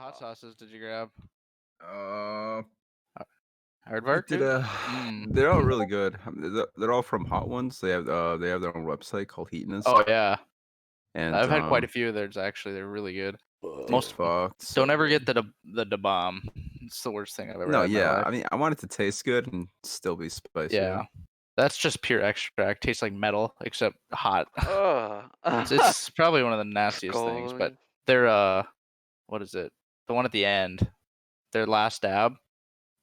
hot sauces did you grab? Uh, Aardvark, did dude? they're all really good. They're all from Hot Ones. They have their own website called Heatonist. Oh yeah, And I've had quite a few of theirs actually. They're really good. Most fucked. don't ever get the bomb. It's the worst thing I've ever No, had in my yeah. life. I mean, I want it to taste good and still be spicy. Yeah, that's just pure extract. Tastes like metal except hot. Oh. It's probably one of the nastiest things. But they're what is it? The one at the end, their last dab.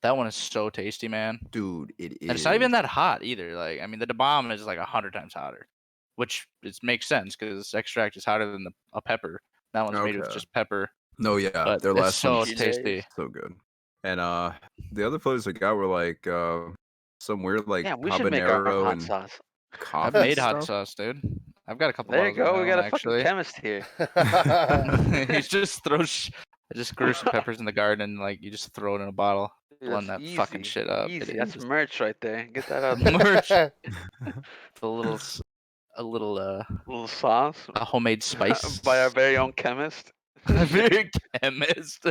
That one is so tasty, man. Dude, it is. And it's not even that hot either. Like, I mean, the bomb is like 100 times hotter, which makes sense because extract is hotter than a pepper. That one's made with just pepper. No, yeah, But their it's last so one's tasty. so good. And the other flavors I got were like some weird like we should make our habanero hot and sauce. coffee. I've made hot stuff. sauce, dude. I've got a couple. There you go. We got a actually. fucking chemist here. He just throws. I just grew some peppers in the garden, and like you just throw it in a bottle, blend that fucking shit up. Easy. That's merch right there. Get that out there. Merch. A little sauce. A homemade spice by our very own chemist. A very chemist.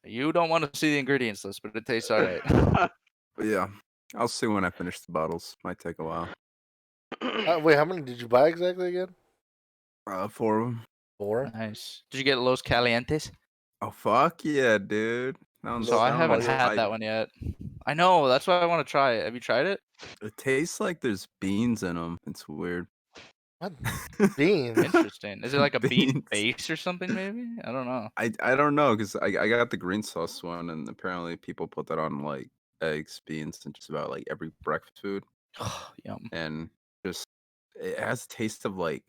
You don't want to see the ingredients list, but it tastes alright. But yeah, I'll see when I finish the bottles. Might take a while. Wait, how many did you buy exactly again? 4 of them. 4? Nice. Did you get Los Calientes? Oh fuck yeah, dude. So I haven't had that one yet. I know. That's why I want to try it. Have you tried it? It tastes like there's beans in them. It's weird. What? Beans? Interesting. Is it like a bean base or something? Maybe I don't know. I don't know because I got the green sauce one, and apparently people put that on like eggs, beans, and just about like every breakfast food. Yum. And just it has a taste of like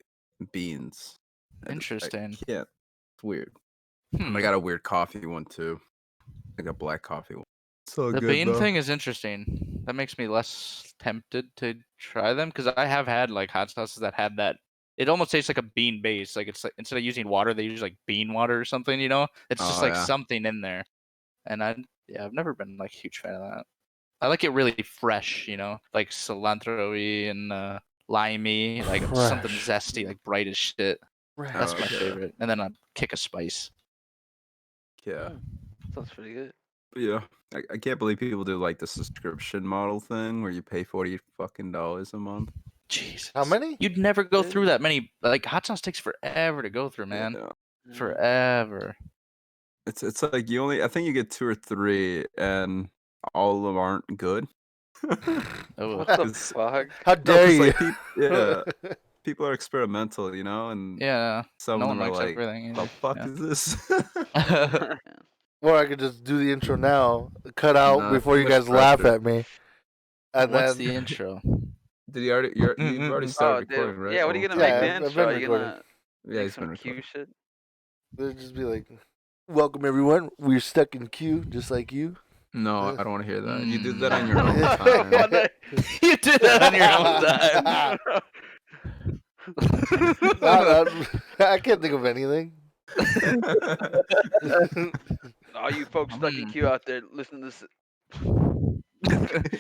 beans. Interesting. Yeah, it's weird. And I got a weird coffee one too, like a black coffee one. So the good, bean though. thing is interesting. That makes me less tempted to try them because I have had like hot sauces that had that. It almost tastes like a bean base. Like it's like instead of using water, they use like bean water or something. You know, it's just like something in there. And I've never been like a huge fan of that. I like it really fresh. You know, like cilantro-y and limey, like something zesty, like bright as shit. That's my favorite. And then a kick of spice. Yeah. Sounds pretty good. Yeah. I can't believe people do like the subscription model thing where you pay $40 fucking a month. Jesus. How many? You'd never go through that many. Like hot sauce takes forever to go through, man. Yeah. Forever. It's like I think you get 2 or 3 and all of them aren't good. What the fuck? How dare you? Like, people are experimental, you know, and some of them are like, "The fuck is this?" Or I could just do the intro now, cut out before you guys laugh at me. And what's the intro? Did you already? You've already started recording, right? Yeah. What are you gonna make the intro? Are you gonna make some Q shit? They'll just be like, "Welcome everyone. We're stuck in Q, just like you." No, I don't want to hear that. You did that on your own time. You did that on your own time. I can't think of anything. All you folks stuck in queue out there, listen to this.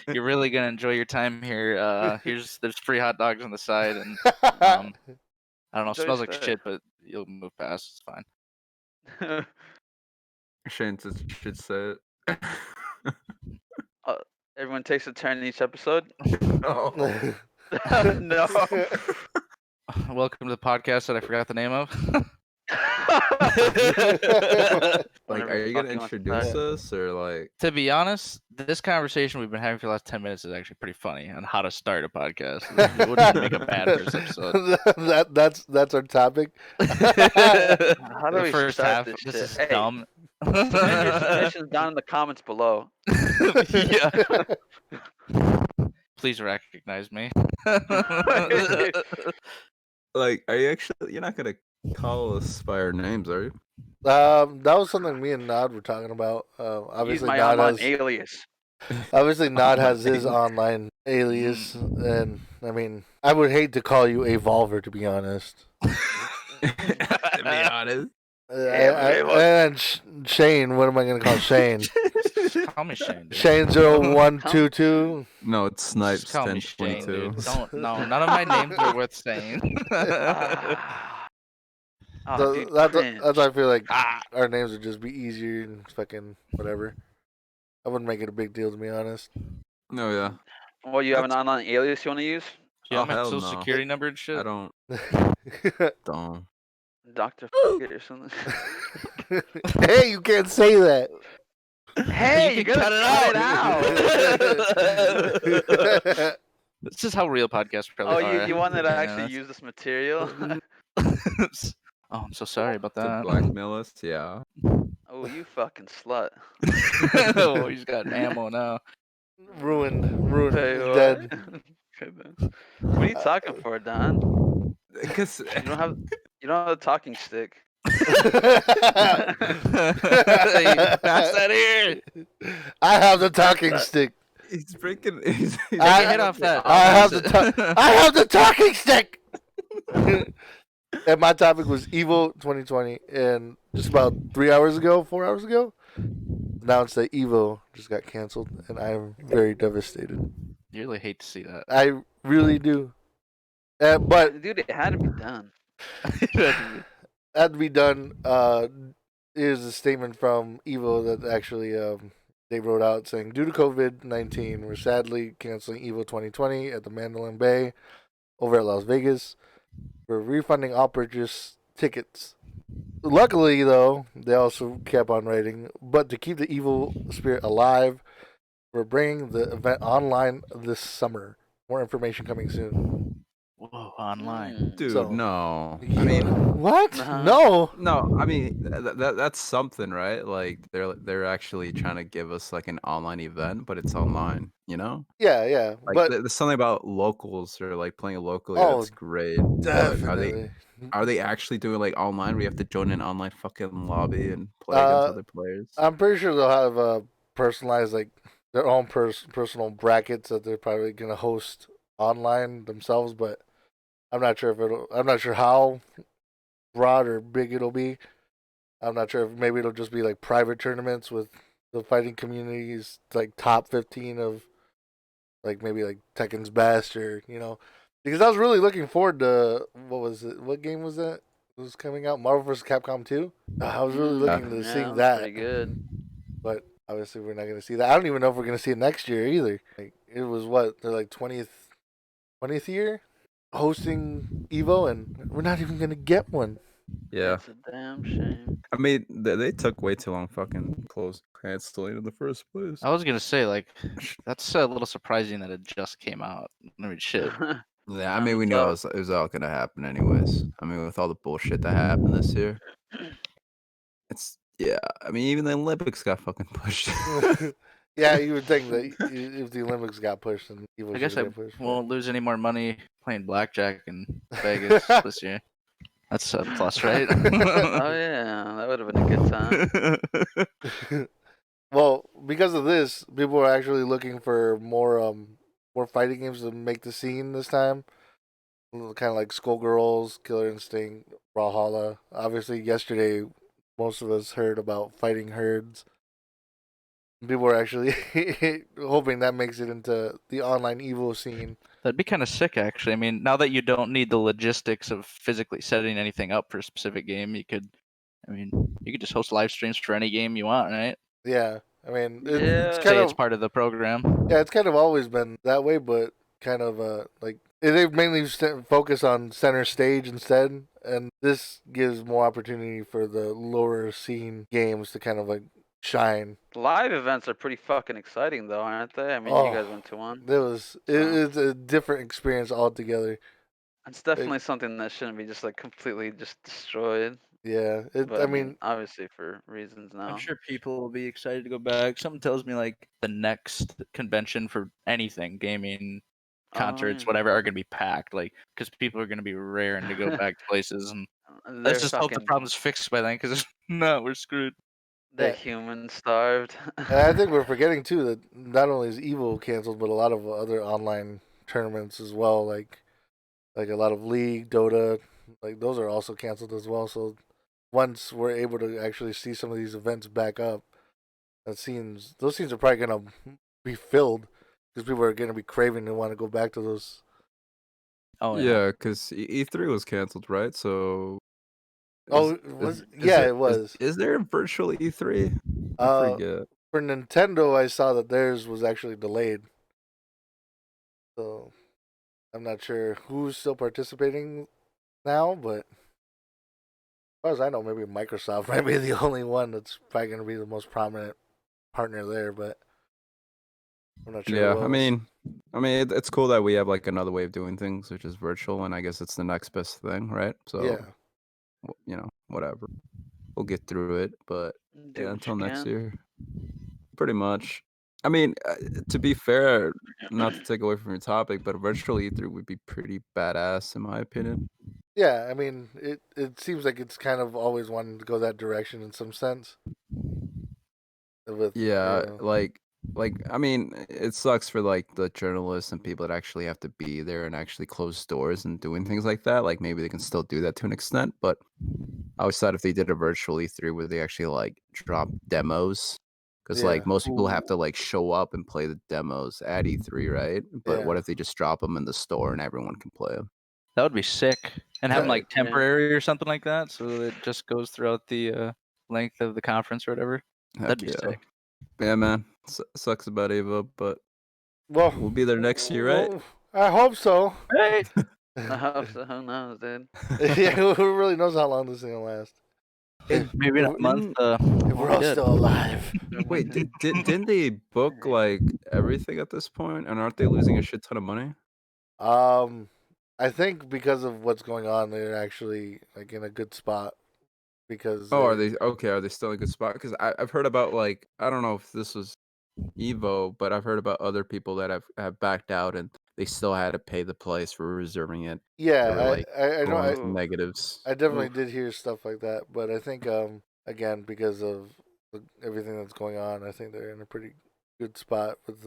You're really gonna enjoy your time here. There's free hot dogs on the side, and I don't know, it smells like shit, but you'll move past. It's fine. Shane should say it. Everyone takes a turn in each episode. No. No. Welcome to the podcast that I forgot the name of. Like, are you gonna introduce us or like? To be honest, this conversation we've been having for the last 10 minutes is actually pretty funny on how to start a podcast. It wouldn't make a bad first episode. That's our topic. How do we first start half? This is shit? dumb. Send your suggestions down in the comments below. Yeah. Please recognize me. Like, are you actually? You're not gonna call us by our names, are you? That was something me and Nod were talking about. Obviously, my Nod online has alias. Obviously, Nod has his online alias, and I mean, I would hate to call you a Volver, to be honest. To be honest. And Shane, what am I going to call Shane? Call me Shane. Dude. Shane 0122. No, it's Snipes Just call me Shane, 1022. dude. No, none of my names are worth saying. Oh, So dude, that's cringe. why I feel like our names would just be easier and fucking whatever. I wouldn't make it a big deal, to be honest. No, yeah. Well, you have an online alias you want to use? Do you have my hell social no. security number and shit? I don't. Don't. Dr. or something. Hey, you can't say that. Hey, you you can gotta cut it it out. This is how real podcasts probably Oh, are. you wanted to Yeah, actually use this material? Oh, I'm so sorry about To that. blackmail us, yeah. Oh, you fucking slut. Oh, he's got ammo now. Ruined, Hey, and what? dead. What are you talking for, Don? Because You don't have a talking stick. Hey, pass that here. I have the talking stick. he's breaking. Take a hit off that. I have the talking stick. And my topic was EVO 2020, and just about 4 hours ago, announced that EVO just got canceled, and I'm very devastated. You really hate to see that. I really do. But Dude, it had to be done. had to be done. Here's a statement from EVO that actually they wrote out saying, due to COVID-19, we're sadly canceling EVO 2020 at the Mandalay Bay over at Las Vegas. We're refunding all purchase tickets. Luckily, though, they also kept on writing, but to keep the evil spirit alive, we're bringing the event online this summer. More information coming soon. Whoa, online. Dude, So, no. I mean, what? Uh-huh. No. I mean that's something, right? Like they're actually trying to give us like an online event, but it's online, you know? Yeah, Like but there's something about locals or like playing locally oh, that's great. But definitely. are they actually doing like online? We have to join an online fucking lobby and play against other players. I'm pretty sure they'll have personalized like their own personal brackets that they're probably gonna host online themselves, but I'm not sure if it'll. I'm not sure how broad or big it'll be. I'm not sure if maybe it'll just be like private tournaments with the fighting communities, like top 15 of like maybe like Tekken's best, or because I was really looking forward to what was it? What game was that? It was coming out Marvel vs. Capcom 2. I was really looking to seeing that. Pretty good. But obviously we're not going to see that. I don't even know if we're going to see it next year either. Like it was what they're like 20th year hosting Evo, and we're not even going to get one. Yeah. It's a damn shame. I mean, they took way too long fucking canceling in the first place. I was gonna say, like, that's a little surprising that it just came out. I mean, shit. Yeah, I mean, we knew it was all gonna happen anyways. I mean, with all the bullshit that happened this year, I mean, even the Olympics got fucking pushed. Yeah, you would think that if the Olympics got pushed, then Evo I guess I won't lose any more money playing blackjack in Vegas this year. That's a plus, right? Oh yeah, that would have been a good time. Well, because of this, people are actually looking for more fighting games to make the scene this time. Kind of like Skullgirls, Killer Instinct, Brawlhalla. Obviously, yesterday, most of us heard about Fighting Herds. People are actually hoping that makes it into the online Evo scene. That'd be kind of sick, actually. I mean, now that you don't need the logistics of physically setting anything up for a specific game, you could just host live streams for any game you want, right? Yeah, I mean, it's kind of it's part of the program. Yeah, it's kind of always been that way, but kind of like they've mainly focus on center stage instead, and this gives more opportunity for the lower scene games to kind of like shine. Live events are pretty fucking exciting, though, aren't they? I mean, you guys went to one. It's a different experience altogether. It's definitely something that shouldn't be just like completely just destroyed. Yeah, I mean, obviously for reasons now. I'm sure people will be excited to go back. Something tells me like the next convention for anything, gaming, concerts, whatever, are gonna be packed. Like, because people are gonna be raring to go back to places, and let's just hope the problem's fixed by then. Because no, we're screwed. They're human starved. And I think we're forgetting too that not only is EVO canceled, but a lot of other online tournaments as well, like a lot of League, Dota, like those are also canceled as well. So once we're able to actually see some of these events back up, those scenes are probably gonna be filled because people are gonna be craving and want to go back to those. Oh yeah, because E3 was canceled, right? So Oh, it was. Is there a virtual E3? I forget. For Nintendo, I saw that theirs was actually delayed. So I'm not sure who's still participating now, but as far as I know, maybe Microsoft might be the only one that's probably going to be the most prominent partner there, but I'm not sure. Yeah, I mean, it's cool that we have like another way of doing things, which is virtual, and I guess it's the next best thing, right? So, yeah, whatever. We'll get through it, but until next year, pretty much. I mean, to be fair, not to take away from your topic, but a virtual E3 would be pretty badass, in my opinion. Yeah, I mean, it seems like it's kind of always wanting to go that direction in some sense. Like I mean, it sucks for like the journalists and people that actually have to be there and actually close doors and doing things like that. Like maybe they can still do that to an extent, but I always thought if they did a virtual E3 where they actually like drop demos, because like most people have to like show up and play the demos at E3, right? But what if they just drop them in the store and everyone can play them? That would be sick. And have them like temporary or something like that, so it just goes throughout the length of the conference or whatever. That'd be sick. Yeah, man. Sucks about EVO, but well, we'll be there next year, right? I hope so. Right. I hope so. Who knows, dude? Yeah, who really knows how long this thing will last? Maybe in a month. If we're all still alive. Wait, didn't they book like everything at this point, and aren't they losing a shit ton of money? I think because of what's going on, they're actually like in a good spot. Because are they okay? Are they still in a good spot? Because I've heard about like I don't know if this was EVO, but I've heard about other people that have backed out and they still had to pay the price for reserving it. Yeah, I know. Negatives. I definitely did hear stuff like that, but I think again because of everything that's going on, I think they're in a pretty good spot with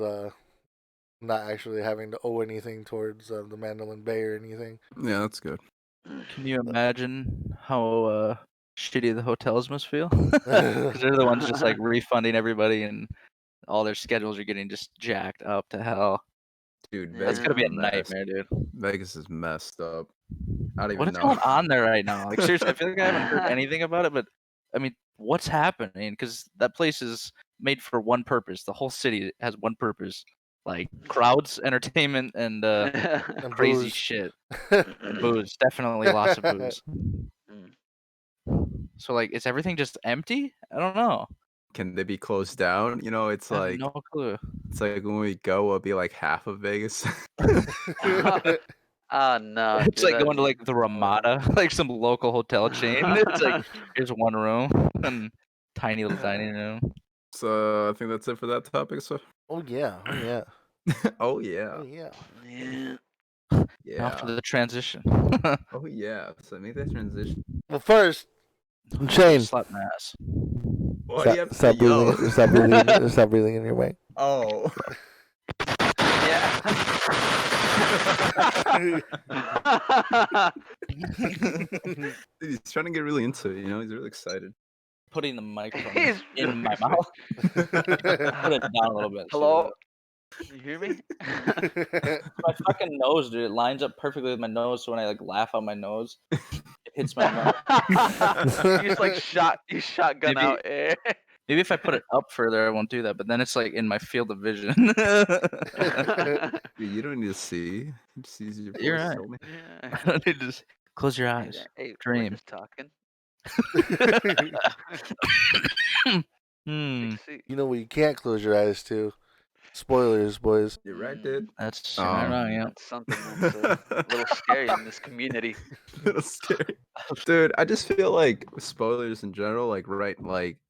not actually having to owe anything towards the Mandolin Bay or anything. Yeah, that's good. Can you imagine how shitty the hotels must feel? Because they're the ones just like refunding everybody, and all their schedules are getting just jacked up to hell. Dude, that's gonna be a nightmare, dude. Vegas is messed up. I don't even what is know. going on there right now? Like seriously, I feel like I haven't heard anything about it, but I mean, what's happening? Because that place is made for one purpose. The whole city has one purpose, like crowds, entertainment, and crazy shit. And booze, definitely lots of booze. So like, is everything just empty? I don't know. Can they be closed down? You know, it's like no clue. It's like when we go, it'll be like half of Vegas. Oh no! It's like going to like the Ramada, like some local hotel chain. It's like here's one room and tiny little dining room. So I think that's it for that topic. So. Oh yeah! Oh yeah! Oh yeah! Oh yeah! Yeah. Now for the transition. Oh yeah! So make that transition. Well, first, Shane. Slap my ass. Stop breathing. Stop breathing in your way. Oh. Yeah. Dude, he's trying to get really into it. You know, he's really excited. Putting the microphone in my mouth. Put it down a little bit. Hello. You hear me? My fucking nose, dude. It lines up perfectly with my nose. So when I like laugh out my nose, it hits my mouth. You just like shotgun out air. Maybe if I put it up further, I won't do that. But then it's like in my field of vision. Dude, you don't need to see. You just use your voice. You're right. I don't need to close your eyes. Hey, dream. We're just talking. You know what you can't close your eyes to? Spoilers, boys. You're right, dude. That's yeah. That's something that's a little scary in this community. A little scary. Dude, I just feel like spoilers in general, like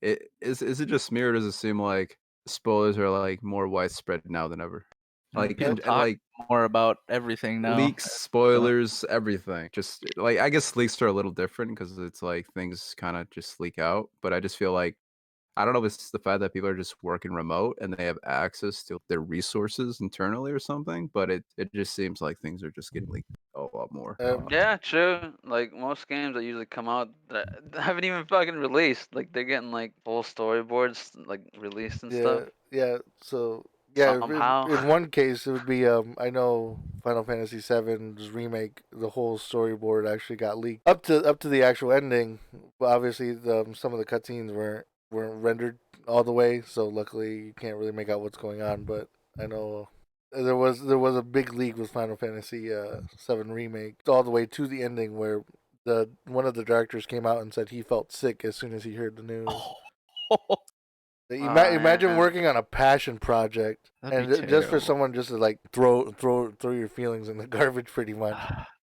is it just me or does it seem like spoilers are like more widespread now than ever? Like people talk like more about everything now. Leaks, spoilers, everything. Just like I guess leaks are a little different because it's like things kind of just leak out. But I just feel like I don't know if it's the fact that people are just working remote and they have access to their resources internally or something, but it just seems like things are just getting leaked a lot more. Yeah, true. Like most games that usually come out that haven't even fucking released, like they're getting like full storyboards like released and stuff. Yeah. So Yeah, Somehow. in one case it would be I know Final Fantasy VII's remake, the whole storyboard actually got leaked up to the actual ending. But obviously, some of the cutscenes weren't rendered all the way, so luckily you can't really make out what's going on. But I know there was a big leak with Final Fantasy VII remake all the way to the ending where the one of the directors came out and said he felt sick as soon as he heard the news. Imagine Yeah. working on a passion project That'd be and just for terrible. someone just to like throw your feelings in the garbage, pretty much.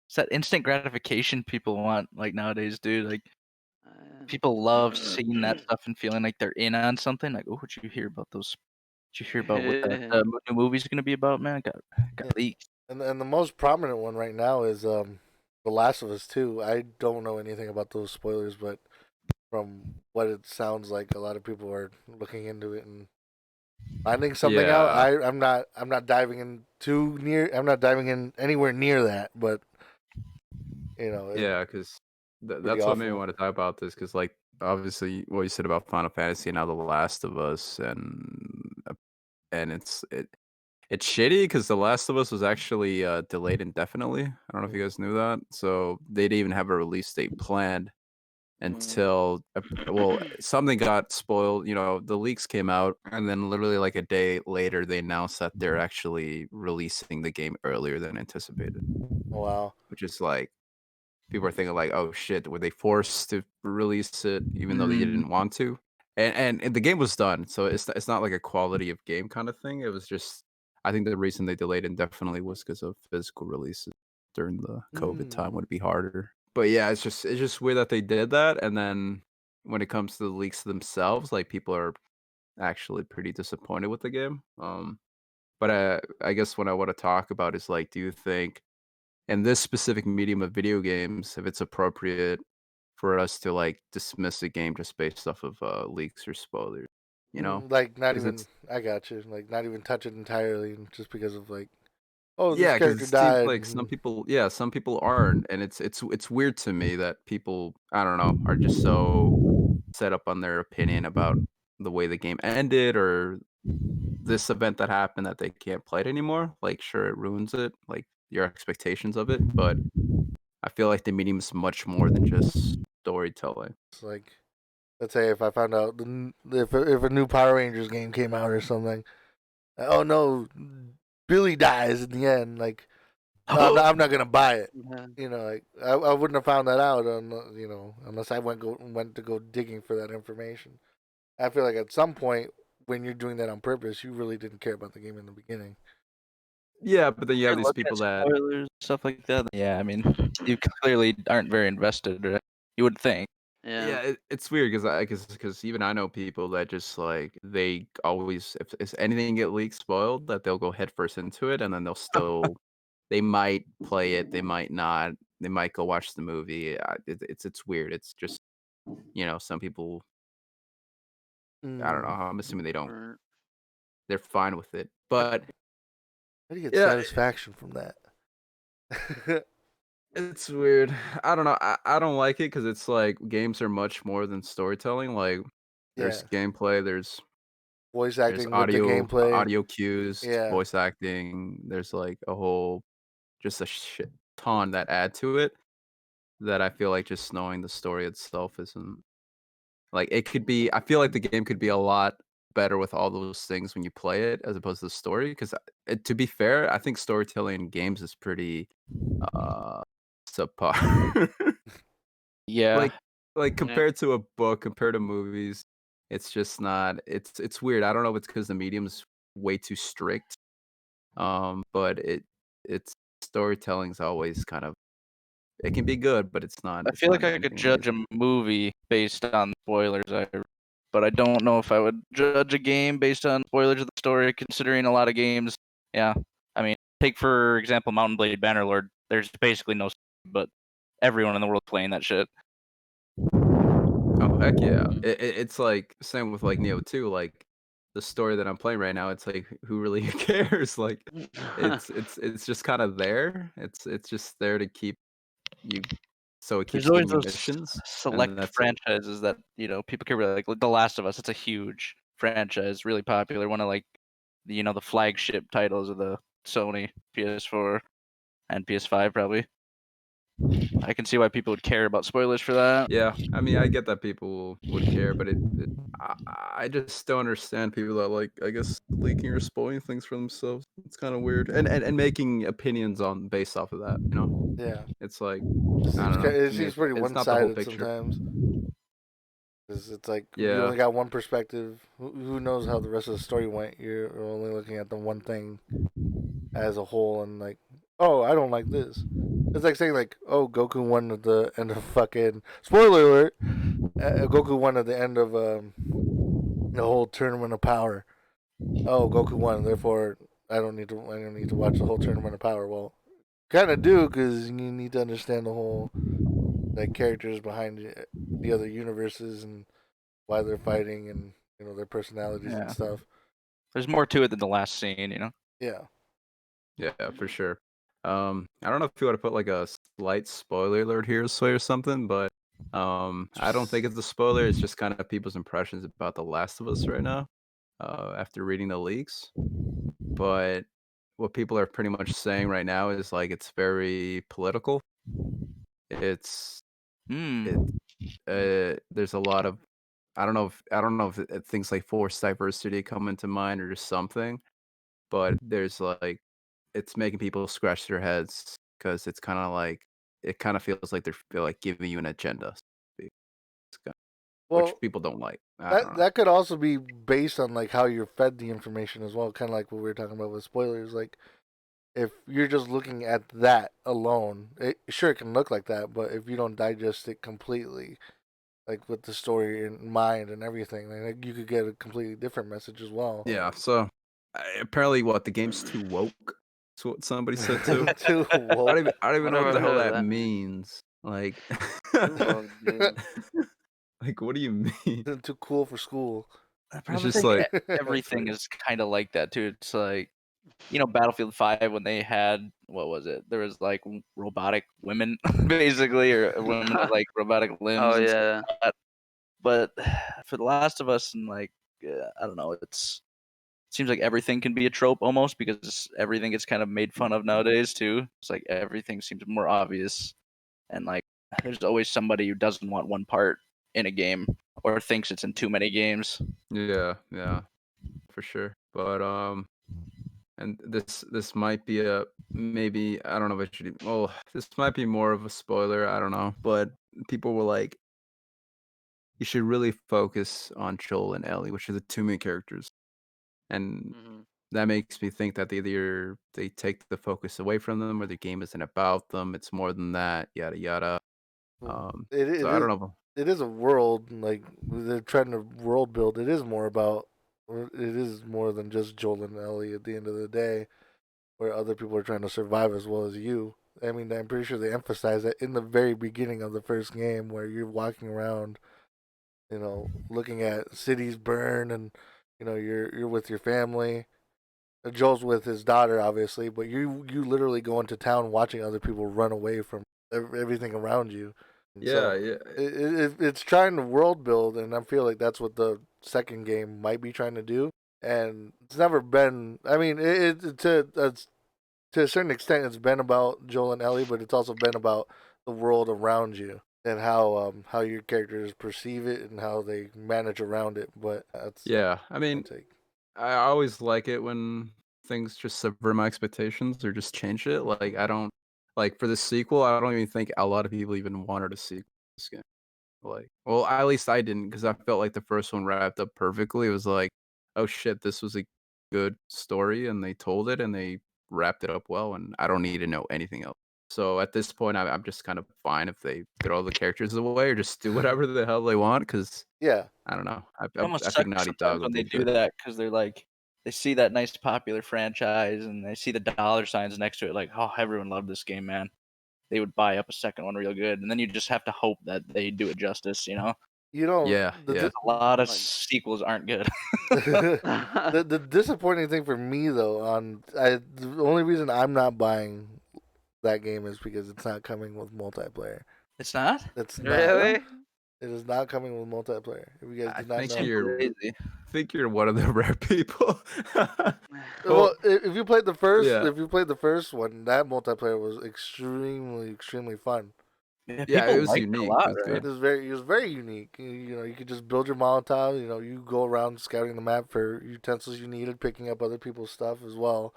It's that instant gratification people want, like nowadays, dude. Like Uh, people love seeing that stuff and feeling like they're in on something. Like, oh, what'd you hear about those? Did you hear about what that new movie's gonna be about, man? Got leaked. And the most prominent one right now is The Last of Us 2. I don't know anything about those spoilers, but from what it sounds like, a lot of people are looking into it and finding something out. Yeah. I'm not diving in too near. I'm not diving in anywhere near that, but it's Yeah, because pretty that's what made me awful. want to talk about this. Because like obviously what you said about Final Fantasy and now The Last of Us, and it's shitty because The Last of Us was actually delayed indefinitely. I don't know if you guys knew that. So they didn't even have a release date planned until well something got spoiled. The leaks came out, and then literally like a day later they announced that they're actually releasing the game earlier than anticipated, Wow. which is like people are thinking like, oh shit, were they forced to release it even though they didn't want to? And the game was done, so it's not like a quality of game kind of thing. It was just, I think the reason they delayed indefinitely was because of physical releases during the COVID time would be harder. But yeah, it's just weird that they did that. And then when it comes to the leaks themselves, like people are actually pretty disappointed with the game. But I guess what I want to talk about is like, do you think in this specific medium of video games, if it's appropriate for us to like dismiss a game just based off of leaks or spoilers, you know? Like not Because even. it's I got you. Like not even touch it entirely, just because of like, oh, this yeah, because character it seems died. like some people aren't, and it's weird to me that people, I don't know, are just so set up on their opinion about the way the game ended or this event that happened that they can't play it anymore. Like, sure, it ruins it, like your expectations of it, but I feel like the medium is much more than just storytelling. It's like, let's say if I found out if a new Power Rangers game came out or something, oh no, Billy dies in the end. Like, no, I'm not gonna buy it. Like I wouldn't have found that out unless I went to go digging for that information. I feel like at some point when you're doing that on purpose, you really didn't care about the game in the beginning. Yeah, but then you have You're these looking at people that spoilers, stuff like that. Yeah, I mean, you clearly aren't very invested. Right? You would think. yeah, it's weird because even I know people that just like they always if anything get leaked spoiled that they'll go headfirst into it and then they might play it, they might not, they might go watch the movie. It's weird. It's just some people, I don't know. I'm assuming they don't. Or- They're fine with it, but How do you get yeah, satisfaction from that? it's weird. I don't know. I don't like it because it's like games are much more than storytelling. Like Yeah, there's gameplay, voice there's acting with the gameplay. audio cues, Yeah, voice acting. There's like a whole just a shit ton that add to it that I feel like just knowing the story itself isn't like it could be. I feel like the game could be a lot better with all those things when you play it as opposed to the story. Because to be fair, I think storytelling in games is pretty uh subpar. Yeah, Like compared to a book, compared to movies, it's just not it's weird. I don't know if it's because the medium's way too strict. But it's storytelling's always kind of it can be good, but I it's feel like not I could anything judge a amazing. movie based on spoilers. But I don't know if I would judge a game based on spoilers of the story. Considering a lot of games, yeah. I mean, take for example, Mountain Blade Bannerlord. There's basically no, but everyone in the world playing that shit. Oh, heck yeah. It's like same with like Neo 2, like the story that I'm playing right now, it's like who really cares? Like it's just kind of there. It's just there to keep you so it There's keeps always giving you those missions and select that's it. franchises that people care about, like The Last of Us. It's a huge franchise, really popular. One of like the flagship titles of the Sony PS4 and PS5 probably. I can see why people would care about spoilers for that. Yeah, I mean, I get that people would care, but I just don't understand people that like, I guess, leaking or spoiling things for themselves. It's kind of weird, and making opinions based off of that. Yeah, It's like it I don't know. To me, seems pretty it's not the whole one-sided picture. sometimes. 'Cause it's like you Yeah, only got one perspective. Who knows how the rest of the story went? You're only looking at the one thing as a whole, and like, oh, I don't like this. It's like saying like, oh, Goku won at the end of fucking spoiler alert. Goku won at the end of the whole tournament of power. Oh, Goku won, therefore I don't need to watch the whole tournament of power. Well, kind of do because you need to understand the whole like characters behind the other universes and why they're fighting and their personalities and Yeah. stuff. There's more to it than the last scene. Yeah. yeah, for sure. I don't know if you want to put like a slight spoiler alert here or something, but I don't think it's a spoiler. It's just kind of people's impressions about The Last of Us right now, after reading the leaks. But what people are pretty much saying right now is like it's very political. It's Hmm. it there's a lot of I don't know if things like forced diversity come into mind or just something, but there's like it's making people scratch their heads because it's kind of like it kind of feels like they're like giving you an agenda, so to speak. Which Well, people don't like. I don't that know. that could also be based on like how you're fed the information as well, kind of like what we were talking about with spoilers. Like if you're just looking at that alone, sure it can look like that, but if you don't digest it completely, like with the story in mind and everything, then like, you could get a completely different message as well. Yeah. So apparently, what the game's too woke. That's what somebody said too. Too woke. I don't even I know what never the hell heard of that that. means. Like, Too woke, dude. like, what do you mean? Too cool for school. I It's probably just think like, everything is kind of like that too. It's like Battlefield 5 when they had what was it? There was like robotic women basically, or women with like robotic limbs Oh and stuff yeah. like that. But for The Last of Us and like I don't know, it seems like everything can be a trope almost because everything gets kind of made fun of nowadays too. It's like everything seems more obvious, and like there's always somebody who doesn't want one part in a game or thinks it's in too many games. yeah, for sure. But and this might be a maybe I don't know if it should. Well, this might be more of a spoiler. I don't know, but people were like, you should really focus on Joel and Ellie, which are the two main characters, and Hmm. that makes me think that either they take the focus away from them, or the game isn't about them. It's more than that. Yada yada. It So it I is don't know. it is a world like they're trying to world build. It is more about it is more than just Joel and Ellie at the end of the day, where other people are trying to survive as well as you. I mean, I'm pretty sure they emphasize that in the very beginning of the first game, where you're walking around, looking at cities burn, and you're with your family. Joel's with his daughter, obviously, but you literally go into town watching other people run away from everything around you. And Yeah, so yeah, it's trying to world build, and I feel like that's what the second game might be trying to do. And it's never been. I mean, to a certain extent, it's been about Joel and Ellie, but it's also been about the world around you and how your characters perceive it and how they manage around it. But that's yeah. I my mean, take. I always like it when things just subvert my expectations or just change it. Like I don't like for the sequel. I don't even think a lot of people even wanted a sequel. To this game. Like, well, at least I didn't because I felt like the first one wrapped up perfectly. It was like, oh shit, this was a good story, and they told it, and they wrapped it up well, and I don't need to know anything else. So at this point, I'm just kind of fine if they throw the characters away or just do whatever the hell they want. Because Yeah, I don't know. It almost I think sucks Naughty sometimes Dog when will they do do good. that because they're like they see that nice popular franchise and they see the dollar signs next to it, like, oh, everyone loved this game, man. They would buy up a second one real good, and then you just have to hope that they do it justice. you know Yeah, yeah. A lot of Like, sequels aren't good. the disappointing thing for me though the only reason I'm not buying that game is because it's not coming with multiplayer. It's not? It's not. really? It is not coming with multiplayer. If you guys I did not think know. Crazy. I think you're one of the rare people. Well, if you played the first, yeah. if you played the first one, that multiplayer was extremely fun. Yeah, Yeah, people it was liked unique. it a lot, It was right? good. It was very unique. You know, you could just build your Molotov. You know, you go around scouting the map for utensils you needed, picking up other people's stuff as well.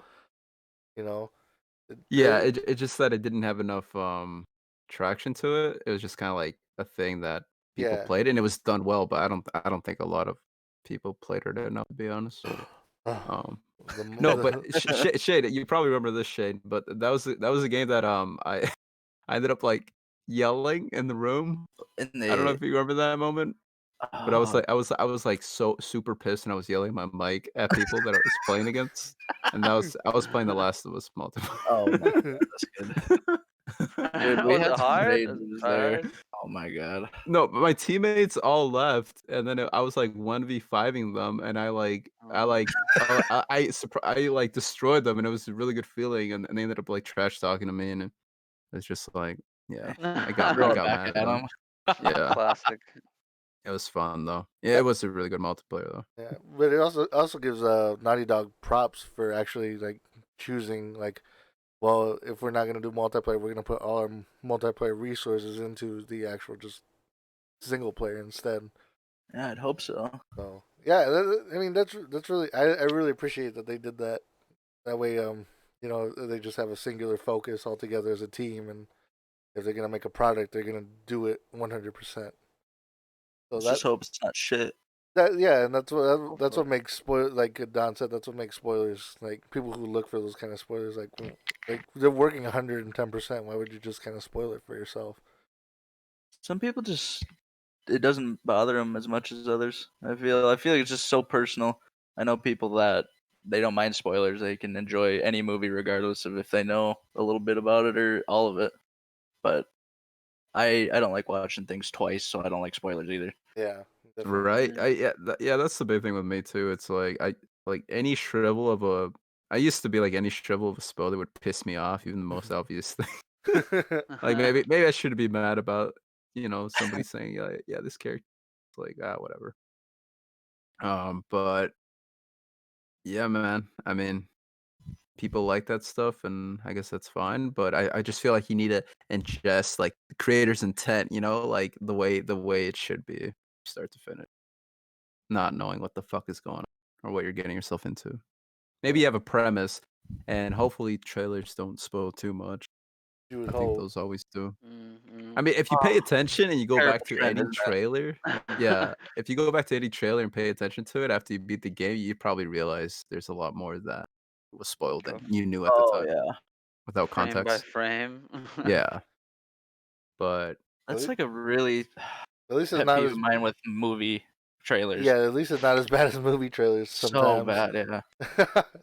You know, Yeah, it just that it didn't have enough traction to it. It was just kind of like a thing that people yeah. played, and it was done well. But I don't think a lot of people played it enough, to be honest. No, but Shade, you probably remember this, Shade. But that was a game that I I ended up like yelling in the room. And I don't know they, if you remember that moment. But I was like so super pissed, and I was yelling my mic at people that I was playing against, and I was playing The Last of Us multiplayer. oh my god, that's good. Dude, we Was had it some hard? rages there. Oh my god. No, but my teammates all left, and then I was like 1v5ing them, and I like destroyed them, and it was a really good feeling, and they ended up like trash talking to me, and it's just like, yeah, I got Throw it mad back at at them. them. Yeah, Classic. it was fun though. Yeah, it was a really good multiplayer though. Yeah, but it also gives Naughty Dog props for actually like choosing like, well, if we're not gonna do multiplayer, we're gonna put all our multiplayer resources into the actual just single player instead. Yeah, I'd hope so. So yeah, I mean that's really I really appreciate that they did that. That way, you know, they just have a singular focus all together as a team, and if they're gonna make a product, they're gonna do it 100%. So Let's just hope it's not shit. yeah, and that's what makes like Don said, that's what makes spoilers like people who look for those kind of spoilers like they're working 110%. Why would you just kind of spoil it for yourself? Some people just it doesn't bother them as much as others. I feel like it's just so personal. I know people that they don't mind spoilers. They can enjoy any movie regardless of if they know a little bit about it or all of it. But I don't like watching things twice, so I don't like spoilers either. Yeah, definitely. Right. Yeah, that's the big thing with me too. It's like I like any shrivel of a I used to be like any shrivel of a spoiler would piss me off, even the most obvious thing. Like maybe I should be mad about, you know, somebody saying, yeah, this character like whatever. But yeah, man. I mean, people like that stuff, and I guess that's fine. But I just feel like you need to ingest like the creator's intent, you know, like the way it should be, start to finish. Not knowing what the fuck is going on or what you're getting yourself into. Maybe you have a premise, and hopefully trailers don't spoil too much. You would I think hope. those always do. Mm-hmm. I mean, if you pay attention and you go Terrible back to trend, any isn't it? trailer, yeah, if you go back to any trailer and pay attention to it after you beat the game, you probably realize there's a lot more that was spoiled than you knew at the Oh time yeah, without Frame by context. frame. Yeah, but that's like a really At least it's pet not peeve as of mine with movie trailers. yeah. At least it's not as bad as movie trailers sometimes. So bad, yeah.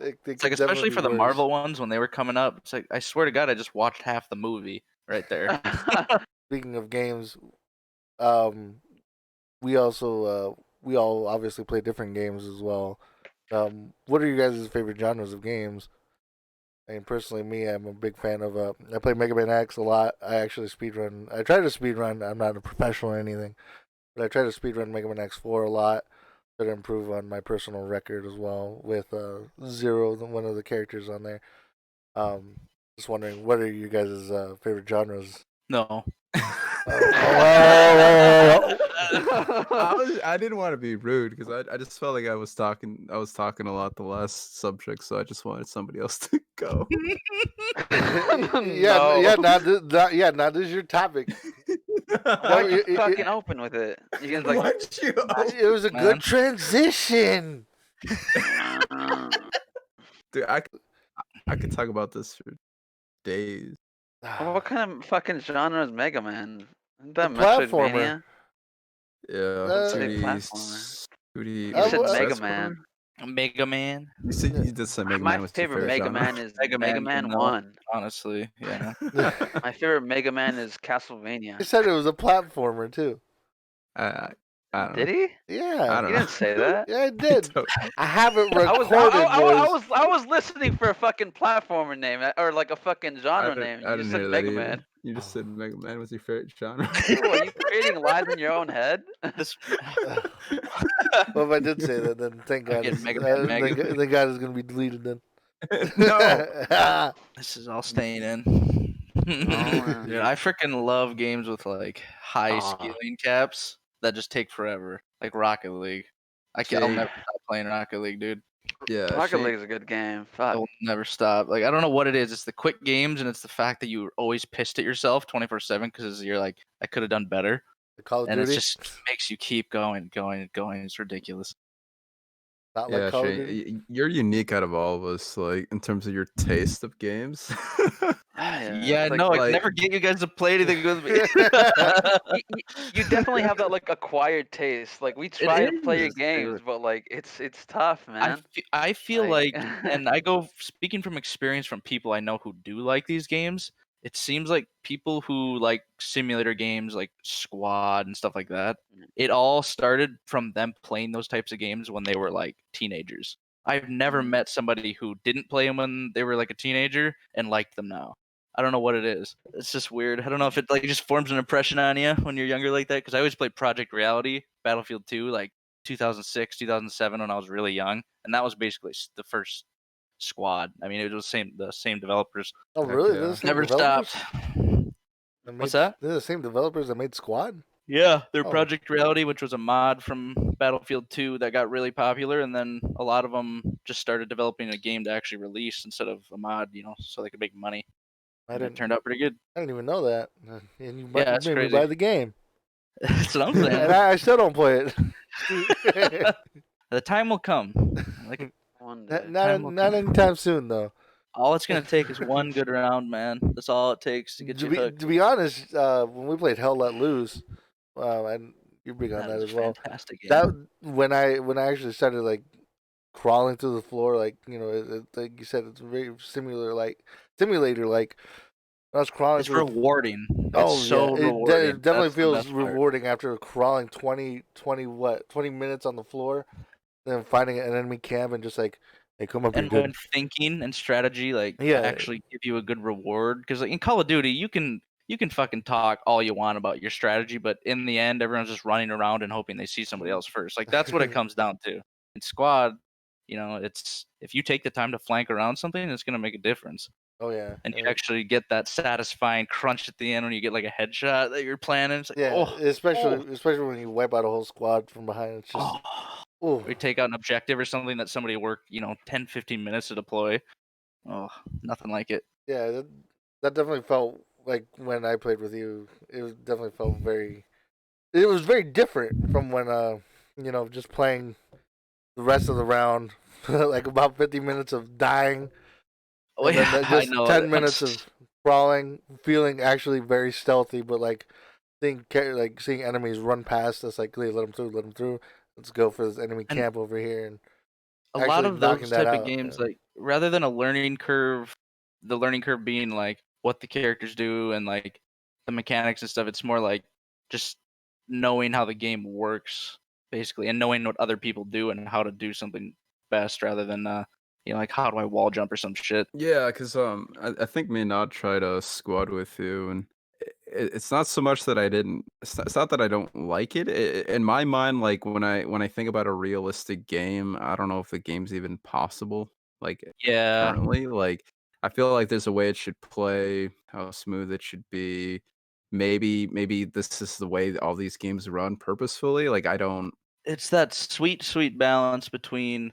It It's could like definitely especially be for the worse. Marvel ones when they were coming up. It's like I swear to God, I just watched half the movie right there. Speaking of games, um, we all obviously play different games as well. What are you guys' favorite genres of games? I mean, personally, me, I'm a big fan of. I play Mega Man X a lot. I actually speedrun. I try to speedrun. I'm not a professional or anything, but I try to speedrun Mega Man X4 a lot. Try to improve on my personal record as well with Zero, one of the characters on there. Just wondering, what are you guys' favorite genres? No. I didn't want to be rude because I just felt like I was talking a lot the last subject, so I just wanted somebody else to go. Yeah, now this is your topic. Why you fucking open with it? You can like. Why'd you It was a good transition. Dude, I could talk about this for days. What kind of fucking genre is Mega Man? Isn't that platformer. Metroidvania? Yeah, Say 2D, platformer. 2D. You said well, Mega side-scroller? Man. Mega Man. You said you did say Mega My Man was your favorite Mega genre. Man is Mega Mega Man, Man you know. 1. Honestly, yeah. My favorite Mega Man is You Castlevania. said it was a platformer too. I don't know. Did he? Yeah. I don't He know. didn't say that. Yeah, I did. don't I have it I was, recorded, boys. I was listening for a fucking platformer name or like a fucking genre name. I You didn't just said hear that Mega either. Man. You just said Mega Man was your favorite genre. Ooh, are you creating lies in your own head? This Well, if I did say that, then thank God. getting Mega Man Mega. Thank God it's gonna be deleted then. No. This is all staying in. man. Dude, I freaking love games with like high Aw. scaling caps that just take forever, like Rocket League. I'll Shane. never stop playing Rocket League, dude. Yeah, Rocket Shane. League's a good game. I Fuck. will never stop. Like I don't know what it is. It's the quick games and it's the fact that you're always pissed at yourself 24/7 because you're like, I could have done better, The Call of and it Duty. just makes you keep going. It's ridiculous. Not like Yeah, Call of Duty. Shane, you're unique out of all of us, like in terms of your taste of games. Yeah, it's like- no, I like- never get you guys to play anything with me. you definitely have that like acquired taste. Like we try to play your is, games, dude. but like it's tough, man. I feel like, Like- and I go speaking from experience from people I know who do like these games. It seems like people who like simulator games like Squad and stuff like that, it all started from them playing those types of games when they were like teenagers. I've never met somebody who didn't play them when they were like a teenager and liked them now. I don't know what it is. It's just weird. I don't know if it like just forms an impression on you when you're younger like that. Because I always played Project Reality, Battlefield 2, like 2006, 2007 when I was really young, and that was basically the first Squad. I mean, it was the same developers. Oh, Heck really? yeah. They're the same Never developers stopped. that What's made- that? They're the same developers that made Squad. Yeah, their Oh. Project Reality, which was a mod from Battlefield 2 that got really popular, and then a lot of them just started developing a game to actually release instead of a mod, so they could make money. And it turned out pretty good. I didn't even know that. And you Yeah, it's made me crazy. buy the game, That's what I'm and saying. I still don't play it. The time will come. Like One day. Not anytime soon, though. all it's gonna take is one good round, man. That's all it takes to get you hooked. To be honest, when we played Hell Let Loose, and you're big on that is as well. fantastic. Yeah. That when I actually started like crawling through the floor, like like you said, it's very simulator like. When I was crawling It's through. rewarding. Oh, It's so yeah. rewarding. It definitely That's the feels best part. rewarding after crawling 20 minutes on the floor, then finding an enemy camp and just like, hey, come up here, And dude. when thinking and strategy Yeah. actually give you a good reward, because like in Call of Duty, you can fucking talk all you want about your strategy, but in the end, everyone's just running around and hoping they see somebody else first. Like that's what it comes down to. In Squad, it's if you take the time to flank around something, it's gonna make a difference. Oh yeah. And you actually get that satisfying crunch at the end when you get like a headshot that you're planning. It's like, Yeah, oh, especially when you wipe out a whole squad from behind. It's just, oh. oh, We take out an objective or something that somebody worked, 10, 15 minutes to deploy. Oh, nothing like it. yeah. That definitely felt like when I played with you. Definitely felt very. It was very different from when just playing the rest of the round, like about 50 minutes of dying. Oh And yeah, then I just know. 10 minutes of crawling, feeling actually very stealthy, but like seeing enemies run past us, like, hey, let them through. Let's go for this enemy And camp over here. And a lot actually of knocking those that type of out, games, yeah. like rather than a learning curve, the learning curve being like what the characters do and like the mechanics and stuff, it's more like just knowing how the game works, basically, and knowing what other people do and how to do something best rather than like how do I wall jump or some shit. Yeah, because I think me and Nod tried a squad with you, and it's not so much that I didn't. It's not that I don't like it. In my mind, like when I think about a realistic game, I don't know if the game's even possible. Like Yeah, currently, like I feel like there's a way it should play, how smooth it should be. Maybe this is the way all these games run purposefully. Like I don't. it's that sweet balance between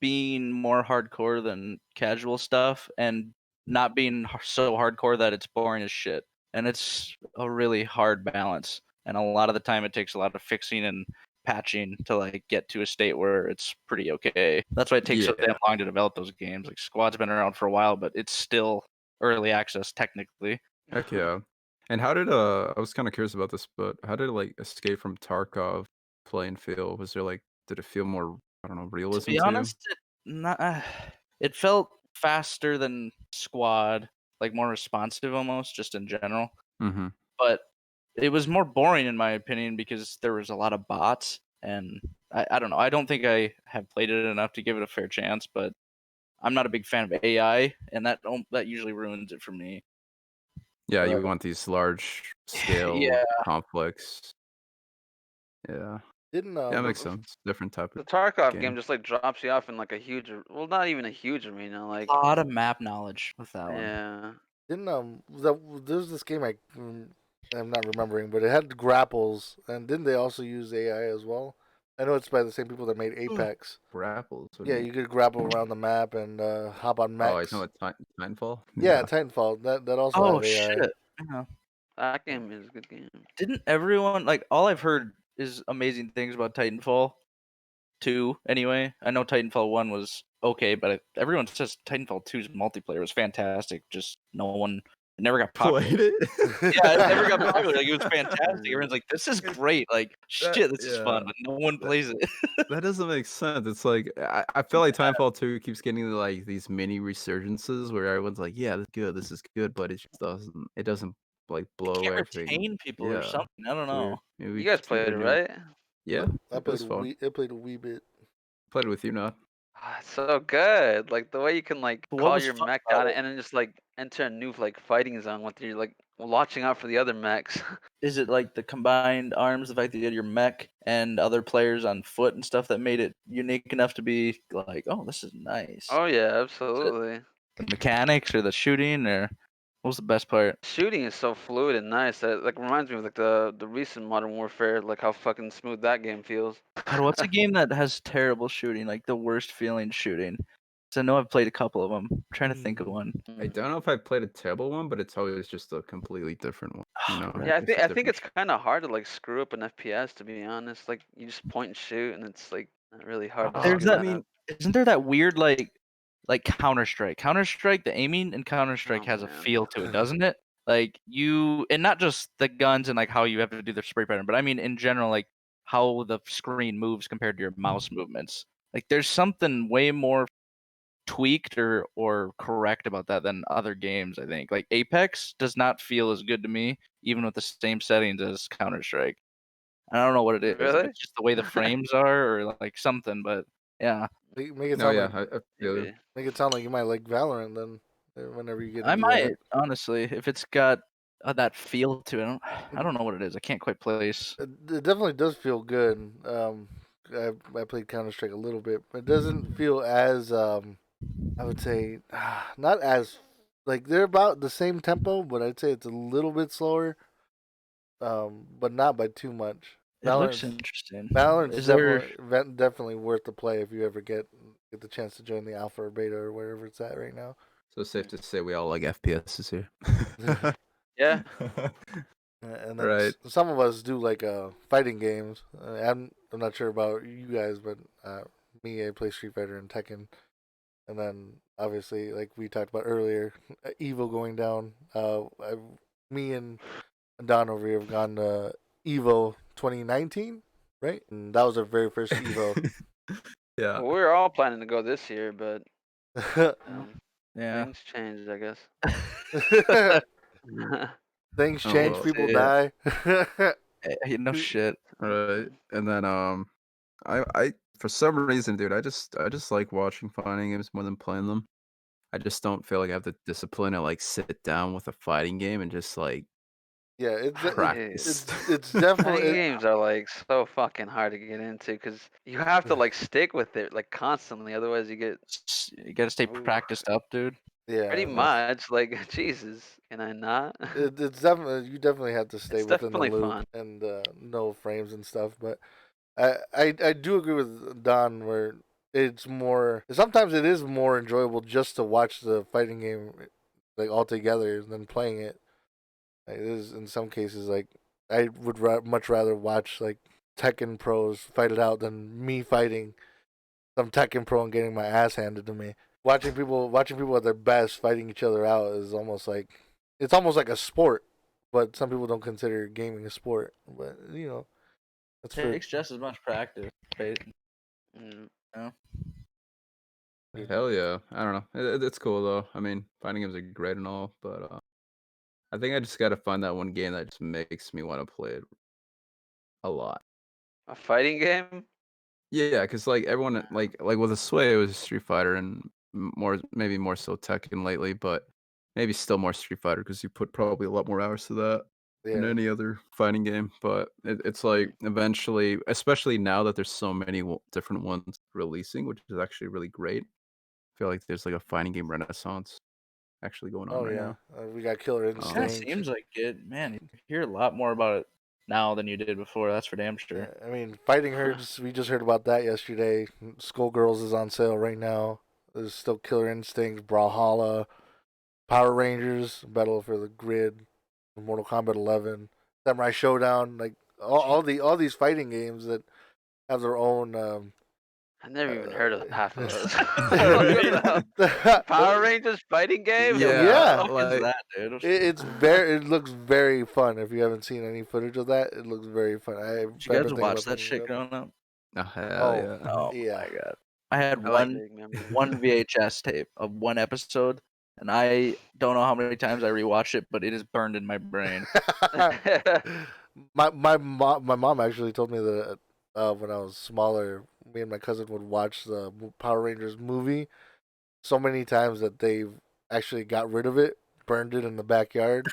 being more hardcore than casual stuff and not being so hardcore that it's boring as shit. And it's a really hard balance. And a lot of the time it takes a lot of fixing and patching to like get to a state where it's pretty okay. That's why it takes so Yeah. damn long to develop those games. Like Squad's been around for a while, but it's still early access technically. Heck yeah. And how did I was kind of curious about this, but how did like Escape from Tarkov play and feel? Was there like did it feel more I don't know To realism be to you? honest, it felt faster than Squad, like more responsive almost, just in general. Mm-hmm. But it was more boring in my opinion because there was a lot of bots, and I don't know. I don't think I have played it enough to give it a fair chance, but I'm not a big fan of AI, and that usually ruins it for me. Yeah, you But want these large scale yeah, conflicts. Yeah. Didn't Yeah, that makes sense. Different type The of Tarkov game game. just like drops you off in like a huge, well, not even a huge arena, a like lot of map knowledge with that one. yeah. didn't there's this game I'm not remembering, but it had grapples, and didn't they also use AI as well? I know it's by the same people that made Apex. Grapples. What do Yeah, you mean? you could grapple around the map and hop on Oh, I mechs. know it's Titanfall. Yeah, Titanfall. That also Oh had AI. shit! Yeah. That game is a good game. Didn't everyone like? All I've heard is amazing things about Titanfall 2. Anyway, I know Titanfall 1 was okay, but everyone says Titanfall 2's multiplayer was fantastic. Just no one, it never got popular. Played it. Yeah, it never got popular. Like it was fantastic. Everyone's like, "This is great!" Like, shit, this is fun, Yeah. but no one plays it. That doesn't make sense. It's like I feel like Timefall 2 keeps getting like these mini resurgences where everyone's like, "Yeah, this is good," but it just doesn't like blow Can't everything. retain people or Yeah, something. I don't it's weird. know. Maybe we You guys just need played a it, new. right? Yeah, I it played was fun. I played a wee bit. Played it with you, not. Ah, it's so good. Like the way you can like But what call was your fun mech about down it? and then just like enter a new like fighting zone with your like watching out for the other mechs. Is it like the combined arms, the fact that you had your mech and other players on foot and stuff that made it unique enough to be like, oh, this is nice? Oh yeah, Is it absolutely. the mechanics or the shooting, or what was the best part? Shooting is so fluid and nice. That like reminds me of like the recent Modern Warfare, like how fucking smooth that game feels. God, what's a game that has terrible shooting, like the worst feeling shooting? 'Cause I know I've played a couple of them. I'm trying to think of one. I don't know if I played a terrible one, but it's always just a completely different one. You know, Right. Yeah, it's a I think different. it's kind of hard to like screw up an FPS, to be honest. Like you just point and shoot, and it's like really hard to There's screw that. that up. Isn't there that weird like Counter Strike? Counter Strike, the aiming in Counter Strike Oh has a man. feel to it, doesn't it? Like you, and not just the guns and like how you have to do the spray pattern, but I mean in general, like how the screen moves compared to your mouse movements. Like there's something way more tweaked or correct about that than other games, I think. Like Apex does not feel as good to me, even with the same settings as Counter Strike. I don't know what it is, if Really? it's just the way the frames are or like something, but yeah. Make it No, sound yeah, like I feel you. Maybe. make it sound like you might like Valorant then. Whenever you get I into that. might, honestly, if it's got that feel to it. I don't know what it is. I can't quite place. It definitely does feel good. I played Counter Strike a little bit, but it doesn't feel as I would say not as like they're about the same tempo, but I'd say it's a little bit slower. But not by too much. It looks Valorant's interesting. Valorant's Is there definitely worth the play if you ever get the chance to join the alpha or beta or wherever it's at right now. So safe to say we all like FPSs here. Yeah. And then Right. some of us do like fighting games. I'm not sure about you guys, but me, I play Street Fighter and Tekken, and then obviously like we talked about earlier, EVO going down. Me and Adan over here have gone to EVO 2019, right? And that was our very first EVO. Yeah. Well, we were all planning to go this year, but yeah. things changed, I guess. Things Oh, change, well. people Yeah. die. No shit. Right. And then I for some reason, dude, I just like watching fighting games more than playing them. I just don't feel like I have the discipline to like sit down with a fighting game and just like Yeah, practice. it's Fighting definitely games are like so fucking hard to get into because you have to like stick with it like constantly, otherwise you get You gotta stay Ooh. practiced up, dude. pretty yeah. much like Jesus. Can I not? It's definitely you definitely have to stay It's within the definitely loop fun. and know frames and stuff. But I do agree with Don where it's more. Sometimes it is more enjoyable just to watch the fighting game like all together than playing it. Like, it is in some cases like I would much rather watch like Tekken pros fight it out than me fighting some Tekken pro and getting my ass handed to me. Watching people at their best fighting each other out is almost like it's almost like a sport. But some people don't consider gaming a sport. But you know, that's It for takes just as much practice. Mm. Hell yeah. I don't know. It's cool though. I mean, fighting games are great and all, but I think I just gotta find that one game that just makes me want to play it a lot. A fighting game? Yeah, because like everyone like with a Sway, it was Street Fighter and maybe more so Tekken lately, but maybe still more Street Fighter because you put probably a lot more hours to that than Yeah. any other fighting game. But it's like eventually, especially now that there's so many different ones releasing, which is actually really great. I feel like there's like a fighting game renaissance actually going on Oh right yeah. now. We got Killer Kind of Instinct. seems like it, man. You hear a lot more about it now than you did before. That's for damn sure. I mean, Fighting Herds. We just heard about that yesterday. Skullgirls is on sale right now. There's still Killer Instinct, Brawlhalla, Power Rangers, Battle for the Grid, Mortal Kombat 11, Samurai Showdown. Like all these fighting games that have their own. I never even heard of half of those. It- Power Rangers fighting game? Yeah. What the fuck is like that, dude? it looks very fun. If you haven't seen any footage of that, it looks very fun. Did you guys watch that shit going. growing up? oh, hell Oh, yeah. Oh yeah. my god. I had I like one big memories. one VHS tape of one episode, and I don't know how many times I rewatched it, but it is burned in my brain. my mom actually told me that when I was smaller, me and my cousin would watch the Power Rangers movie so many times that they actually got rid of it, burned it in the backyard,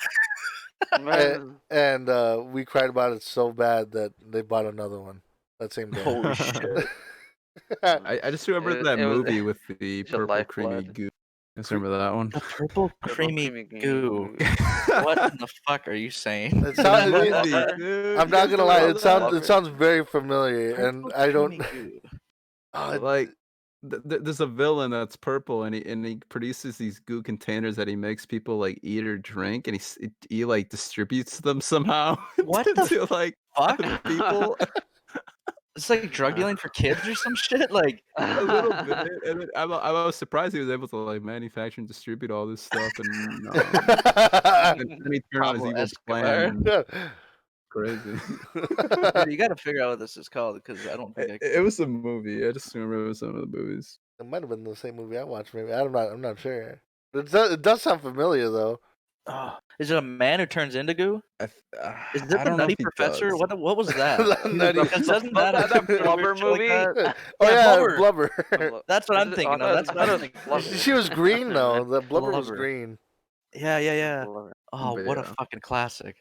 Man, and we cried about it so bad that they bought another one that same day. Holy shit. I just remember that it was movie with the it's your purple creamy lifeblood. goo. I just remember that one. The purple creamy creamy goo. What in the fuck are you saying? It sounds, Blubber? I'm not gonna lie, Blubber? it sounds very familiar, and Purple I don't. creamy goo. Oh, Like there's a villain that's purple and he produces these goo containers that he makes people like eat or drink and he like distributes them somehow What to, the like fuck? other people It's like drug dealing for kids or some shit. Like, a little bit. And then I was surprised he was able to like manufacture and distribute all this stuff and then he turned on his Pablo evil Escobar. plan. And crazy. Dude, you got to figure out what this is called because I don't think I It was a movie. I just remember it was some of the movies. It might have been the same movie I watched. Maybe I'm not sure. It does sound familiar though. Oh, is it a man who turns into goo? Is it I the don't know Nutty if he Professor? does. What was that? Nutty- Because doesn't that have that some Blubber weird shit like movie? that? Oh Yeah, yeah, Blubber. That's what I'm thinking of. That's I what thought I'm it thinking. was of. Blubber. She was green though. The blubber was Blubber. green. Yeah. Blubber. Oh, But what a yeah. fucking classic.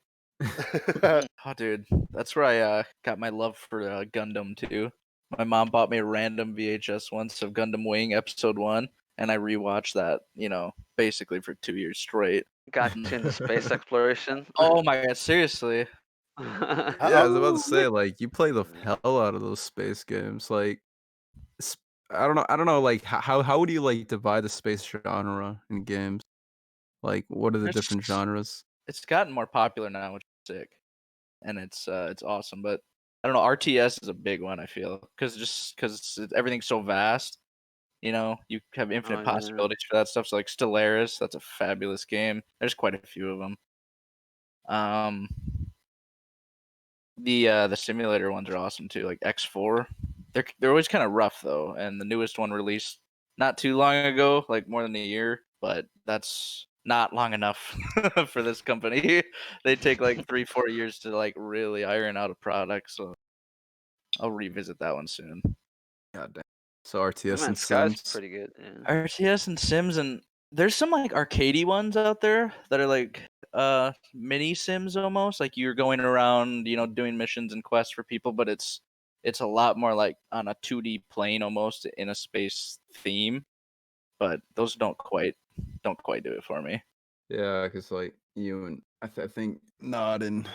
Oh, dude, that's where I got my love for Gundam too. My mom bought me a random VHS once of Gundam Wing Episode 1, and I rewatched that, basically for 2 years straight. Got you into space exploration. Oh my god, seriously. Yeah, I was about Oh, to say, like, you play the hell out of those space games. Like, I don't know, like, how would you like divide the space genre in games? Like, what are the different There's- genres? It's gotten more popular now, which is sick, and it's awesome. But I don't know, RTS is a big one. I feel because everything's so vast. You have infinite yeah. possibilities for that stuff. So like Stellaris, that's a fabulous game. There's quite a few of them. The simulator ones are awesome too, like X4. They're always kind of rough though, and the newest one released not too long ago, like more than a year, but that's not long enough for this company. They take like 3-4 years to like really iron out a product, so I'll revisit that one soon. God damn. So RTS Man, and Sky's Sims. pretty good. Yeah. RTS and Sims, and there's some like arcadey ones out there that are like mini Sims almost, like you're going around, doing missions and quests for people, but it's a lot more like on a 2D plane almost in a space theme. But those don't quite do it for me. Yeah, because like you and I think Nod and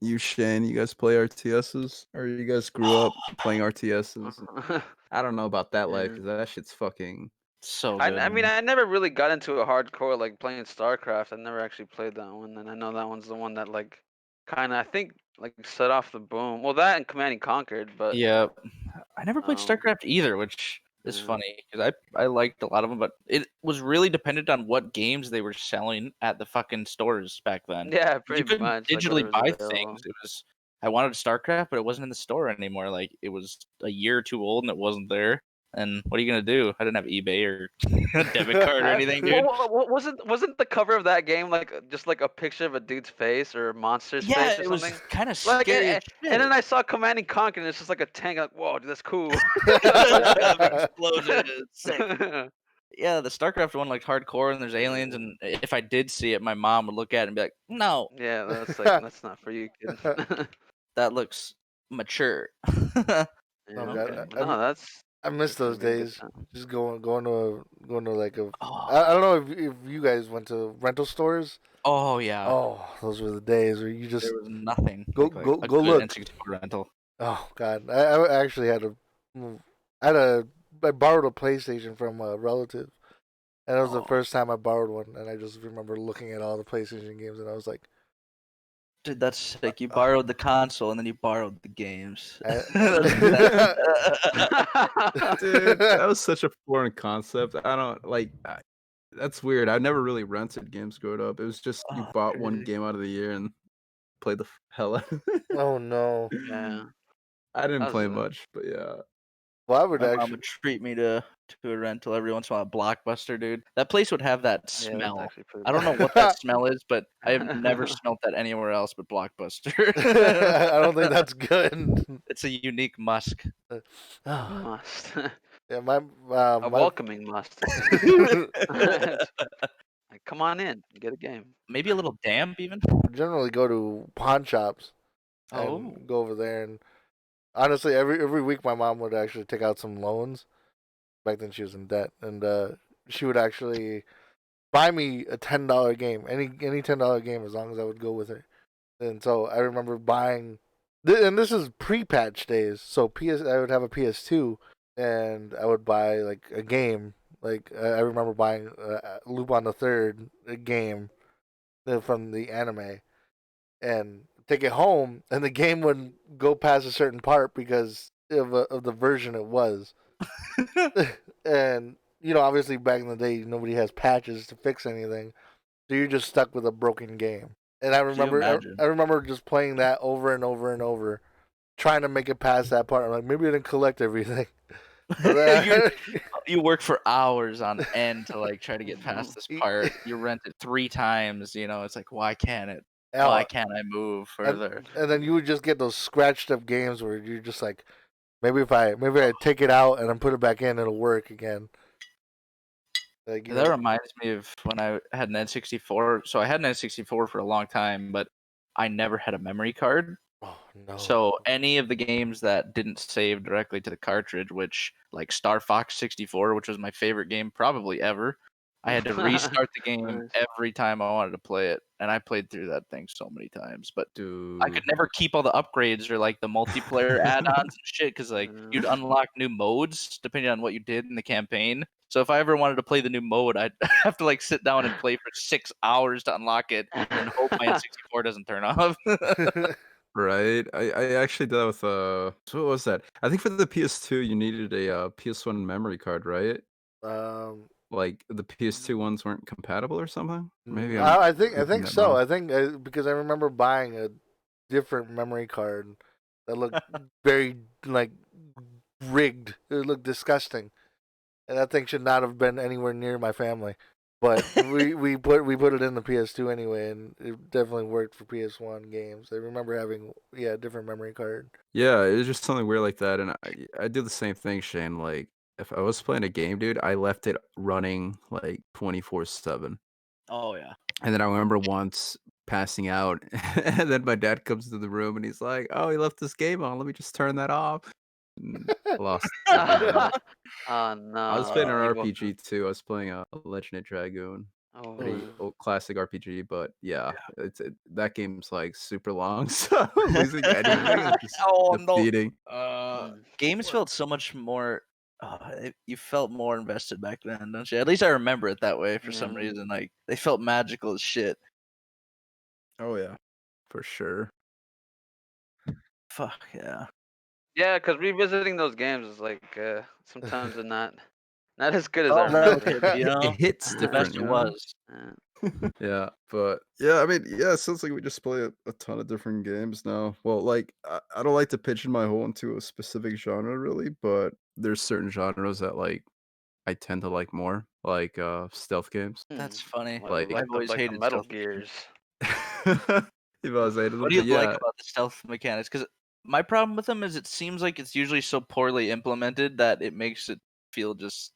you, Shane, you guys play RTSs, or you guys grew up playing RTSs? I don't know about that life Yeah. because that shit's fucking. So good. I mean, man. I never really got into a hardcore like playing StarCraft. I never actually played that one, and I know that one's the one that like kind of I think like set off the boom. Well, that and Command and Conquered, but Yeah, I never played Um, StarCraft either, which is yeah. funny because I liked a lot of them, but it was really dependent on what games they were selling at the fucking stores back then. yeah, You pretty couldn't much like digitally whatever's buy available. things. It was I wanted StarCraft, but it wasn't in the store anymore. Like it was a year or two old and it wasn't there. And what are you gonna do? I didn't have eBay or a debit card or anything, dude. Wasn't the cover of that game like just like a picture of a dude's face or a monster's Yeah, face or it was something? kind of Like, scary as shit. and then I saw Command and Conquer, and it's just like a tank. Like, whoa, dude, that's cool. Explosion. It's sick. Yeah, the StarCraft one looked hardcore, and there's aliens. And if I did see it, my mom would look at it and be like, "No, Yeah, that's like that's not for you, kid. that looks mature." Yeah, Oh okay. god, But no, that's I miss those definitely a good days. time. Just going to like a. Oh, I don't know if you guys went to rental stores. oh yeah. Oh, those were the days where you just There was nothing go like go a go good look. N64 rental. Oh god, I actually had I borrowed a PlayStation from a relative, and it was the Oh. first time I borrowed one, and I just remember looking at all the PlayStation games, and I was like, Dude, that's sick. You borrowed the console and then you borrowed the games. Dude, that was such a foreign concept. I don't like. That's weird. I never really rented games growing up. It was just you Oh, bought one crazy. game out of the year and played the hell out of it. oh no. Yeah. I didn't That play was much, but yeah. Well, I would My mom actually. would treat me to a rental every once in a while. Blockbuster, dude. That place would have that Yeah, that's smell. actually pretty I don't know what that smell is, but I have never smelt that anywhere else but Blockbuster. I don't think that's good. It's a unique musk. must. Yeah, my A my welcoming must. Like, come on in, get a game. Maybe a little damp, even. generally go to pawn shops and Oh. go over there. And honestly, every week my mom would actually take out some loans. Back then she was in debt, and she would actually buy me a $10 game, any $10 game, as long as I would go with her. And so I remember buying, and this is pre-patch days. So I would have a PS2, and I would buy like a game. Like I remember buying Lupin the Third game from the anime, and take it home, and the game wouldn't go past a certain part because of the version it was. And obviously back in the day, nobody has patches to fix anything, so you're just stuck with a broken game. And I Can you remember, imagine? I remember just playing that over and over and over, trying to make it past that part. I'm like, maybe I didn't collect everything. You work for hours on end to like try to get past this part. You rent it 3 times. It's like, why can't it? Why can't I move further? And then you would just get those scratched up games where you're just like, maybe I take it out and then put it back in, it'll work again. Like, That reminds me of when I had an N64. So I had an N64 for a long time, but I never had a memory card. Oh no. So any of the games that didn't save directly to the cartridge, which like Star Fox 64, which was my favorite game probably ever, I had to restart the game Nice. every time I wanted to play it, and I played through that thing so many times. But Dude. I could never keep all the upgrades or like the multiplayer add-ons and shit, because like you'd unlock new modes depending on what you did in the campaign. So if I ever wanted to play the new mode, I'd have to like sit down and play for 6 hours to unlock it, and hope my N64 doesn't turn off. Right. I actually did that with so what was that? I think for the PS2 you needed a PS1 memory card, right? Like the PS2 ones weren't compatible or something? Maybe I think thinking that so. wrong. I think because I remember buying a different memory card that looked very like rigged. It looked disgusting, and that thing should not have been anywhere near my family. But we put it in the PS2 anyway, and it definitely worked for PS1 games. I remember having a different memory card. Yeah, it was just something weird like that, and I do the same thing, Shane. Like if I was playing a game, dude, I left it running like 24/7. Oh yeah. And then I remember once passing out, and then my dad comes into the room and he's like, "Oh, he left this game on. Let me just turn that off." And I lost. Oh no. I was playing an Evil. RPG too. I was playing a Legendary Dragoon, Oh, pretty man. old classic RPG. But yeah, that game's like super long, so losing anything is just Oh no. defeating. Games felt so much more. You felt more invested back then, don't you? At least I remember it that way for some Yeah. reason. Like they felt magical as shit. Oh yeah, for sure. Fuck yeah. Yeah, because revisiting those games is like sometimes they're not as good as I Oh, remember. relative, you know. It hits The different, best you it know? was. Yeah. Yeah, but yeah, I mean, yeah, it sounds like we just play a ton of different games now. Well, like I don't like to pigeon my hole into a specific genre really, but there's certain genres that like I tend to like more, like stealth games. That's funny. Like- I've always like the hated Metal stealth games. Gears. If I was hated What them, do you but like yeah, about the stealth mechanics? Because my problem with them is it seems like it's usually so poorly implemented that it makes it feel just,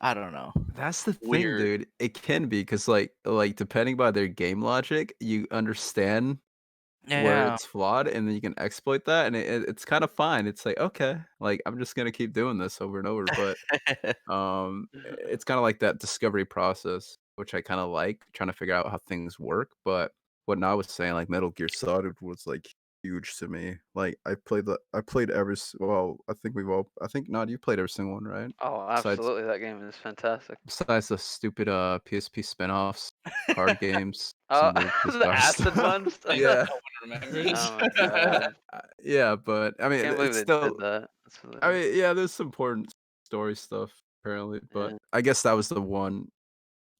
I don't know. that's the thing, Weird. dude. It can be because like depending by their game logic, you understand where Yeah. it's flawed, and then you can exploit that, and it's kind of fine. It's like okay, like I'm just gonna keep doing this over and over, but it's kind of like that discovery process, which I kind of like trying to figure out how things work. But what I was saying, like Metal Gear Solid was like huge to me. Like I played well, I think I think not you played every single one, right? Oh, Besides absolutely. That game is fantastic. besides the stupid PSP spin-offs, card games, Oh, some weird the bizarre acid stuff. ones. Yeah. No one remembers. Oh my god. Yeah, but I mean Can't believe it's they still did that. That's I hilarious. mean, yeah, there's some important story stuff apparently, but Yeah. I guess that was the one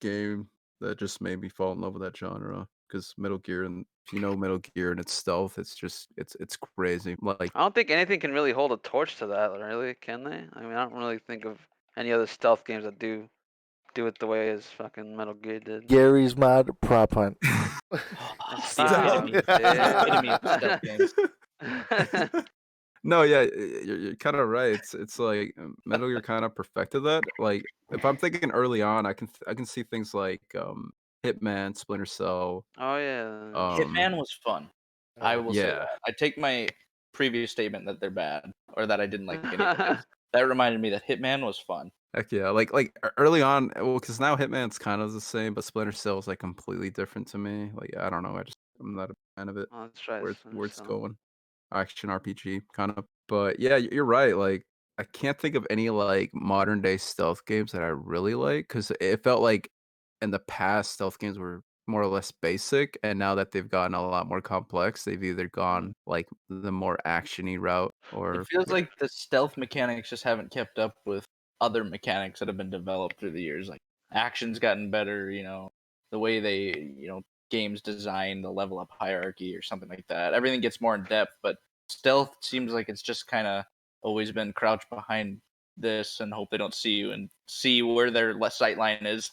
game that just made me fall in love with that genre. Because Metal Gear, and if you know Metal Gear and its stealth, it's just it's crazy. Like I don't think anything can really hold a torch to that, really, can they? I mean, I don't really think of any other stealth games that do it the way as fucking Metal Gear did. Gary's Mod Prop Hunt. It's the Stop, epitome. It's the epitome of stealth games. dude. no, yeah, you're kind of right. It's like Metal Gear kind of perfected that. Like if I'm thinking early on, I can see things like Hitman, Splinter Cell. Oh yeah. Hitman was fun. I will say Yeah. that. I take my previous statement that they're bad or that I didn't like any of the games. That reminded me that Hitman was fun. Heck yeah, like early on, well, because now Hitman's kind of the same, but Splinter Cell is like completely different to me. Like I don't know, I'm not a fan of it. Oh, let's try Where it's so. going, action RPG kind of. But yeah, you're right. Like I can't think of any like modern day stealth games that I really like because it felt like in the past stealth games were more or less basic, and now that they've gotten a lot more complex, they've either gone like the more actiony route It or feels like the stealth mechanics just haven't kept up with other mechanics that have been developed through the years. Like action's gotten better, the way they, games design the level up hierarchy or something like that. Everything gets more in depth, but stealth seems like it's just kind of always been crouch behind this and hope they don't see you and see where their sight line is.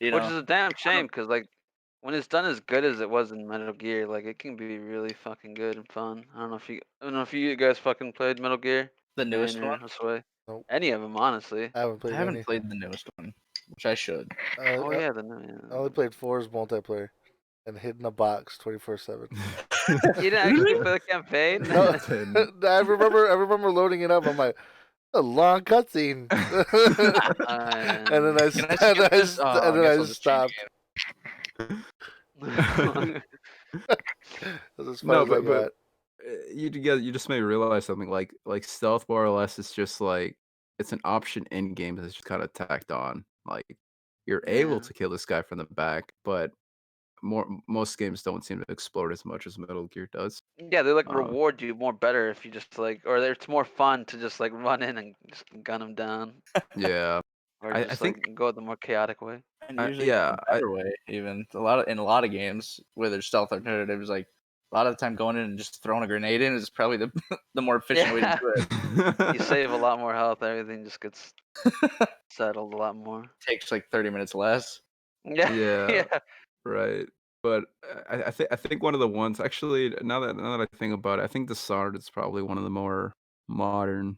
Which is a damn I shame don't- because like when it's done as good as it was in Metal Gear, like it can be really fucking good and fun. I don't know if you guys fucking played Metal Gear. the newest Or one. Josue. Nope. Any of them, honestly. I haven't I played haven't any. played the newest one, which I should. Oh I yeah, the new. I only played 4's multiplayer and hid in a box 24/7. You didn't actually play the campaign. No, Didn't. I remember loading it up. I'm like, a long cutscene, and then Can I skip this? Oh, and I then guess I I'll just just change stopped. That's as far No, as I but got. you just made me realize something like stealth more or less is just like it's an option in game that's just kind of tacked on. Like you're able Yeah. to kill this guy from the back, but most games don't seem to explore it as much as Metal Gear does. Yeah, they like Uh, reward you more better if you just like, or it's more fun to just like run in and just gun them down, yeah, or I just like think go the more chaotic way. And usually it's yeah, the better way. Even in a lot of games where there's stealth alternatives, like a lot of the time going in and just throwing a grenade in is probably the the more efficient way to Yeah, do it. you save a lot more health. Everything just gets settled a lot more. Takes like 30 minutes less. Yeah, yeah, yeah. right. But I think one of the ones actually now that I think about it, I think Dishonored is probably one of the more modern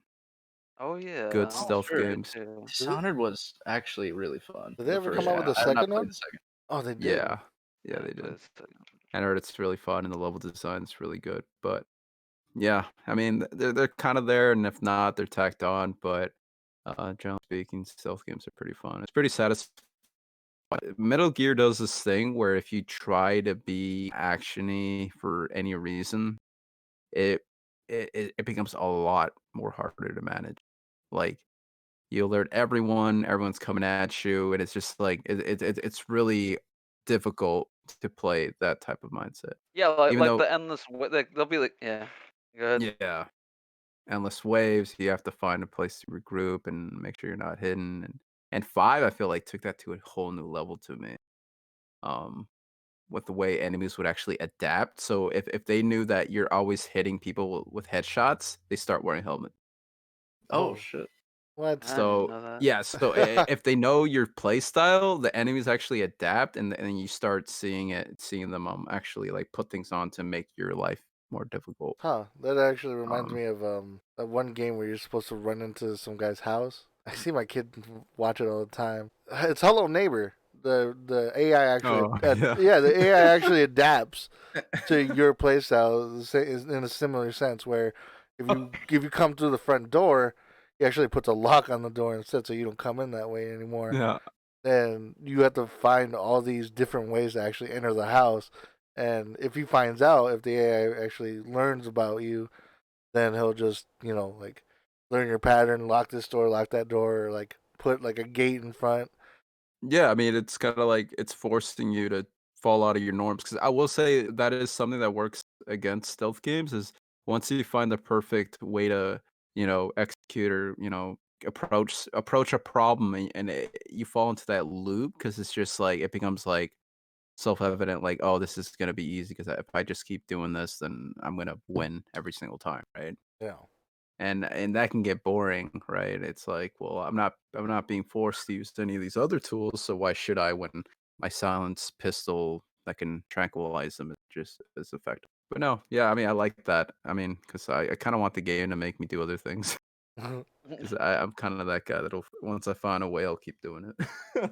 Oh yeah, good that Oh, one's stealth pretty sure. good games. too. Dishonored was actually really fun. Did they The ever first come out one. with the I have not second played one? the second. Oh, they did. Yeah, they I played did. the second one. And I heard it's really fun and the level design is really good. But yeah, I mean they're kind of there, and if not, they're tacked on. But generally speaking, stealth games are pretty fun. It's pretty satisfying. Metal Gear does this thing where if you try to be actiony for any reason, it it becomes a lot more harder to manage. Like you alert everyone, everyone's coming at you, and it's just like it's really difficult to play that type of mindset. Yeah, Even like though the endless. Like they'll be like, yeah. Go ahead. yeah, endless waves, you have to find a place to regroup and make sure you're not hidden. And 5, I feel like took that to a whole new level to me. with the way enemies would actually adapt. So if they knew that you're always hitting people with headshots, they start wearing helmet. Oh Oh, shit. what? I didn't So know that. yeah, so if they know your play style, the enemies actually adapt, and then you start seeing them actually like put things on to make your life more difficult. Huh, that actually reminds Um, me of that one game where you're supposed to run into some guy's house. I see my kid watch it all the time. It's Hello Neighbor. The AI actually, Oh, yeah. yeah, the AI actually adapts to your playstyle in a similar sense. Where if you come through the front door, he actually puts a lock on the door instead, so you don't come in that way anymore. Yeah. And you have to find all these different ways to actually enter the house. And if he finds out, if the AI actually learns about you, then he'll just, like learn your pattern, lock this door, lock that door, or like put like a gate in front. Yeah, I mean, it's kind of like it's forcing you to fall out of your norms. Because I will say that is something that works against stealth games is once you find the perfect way to, execute or, approach a problem and you fall into that loop because it's just like it becomes like self-evident, like, oh, this is gonna be easy because if I just keep doing this, then I'm gonna win every single time, right? Yeah. And that can get boring, right? It's like, well, I'm not being forced to use any of these other tools, so why should I when my silenced pistol that can tranquilize them is just as effective? But no, yeah, I mean, I like that. I mean, because I kind of want the game to make me do other things. Because I'm kind of that guy that'll once I find a way, I'll keep doing it.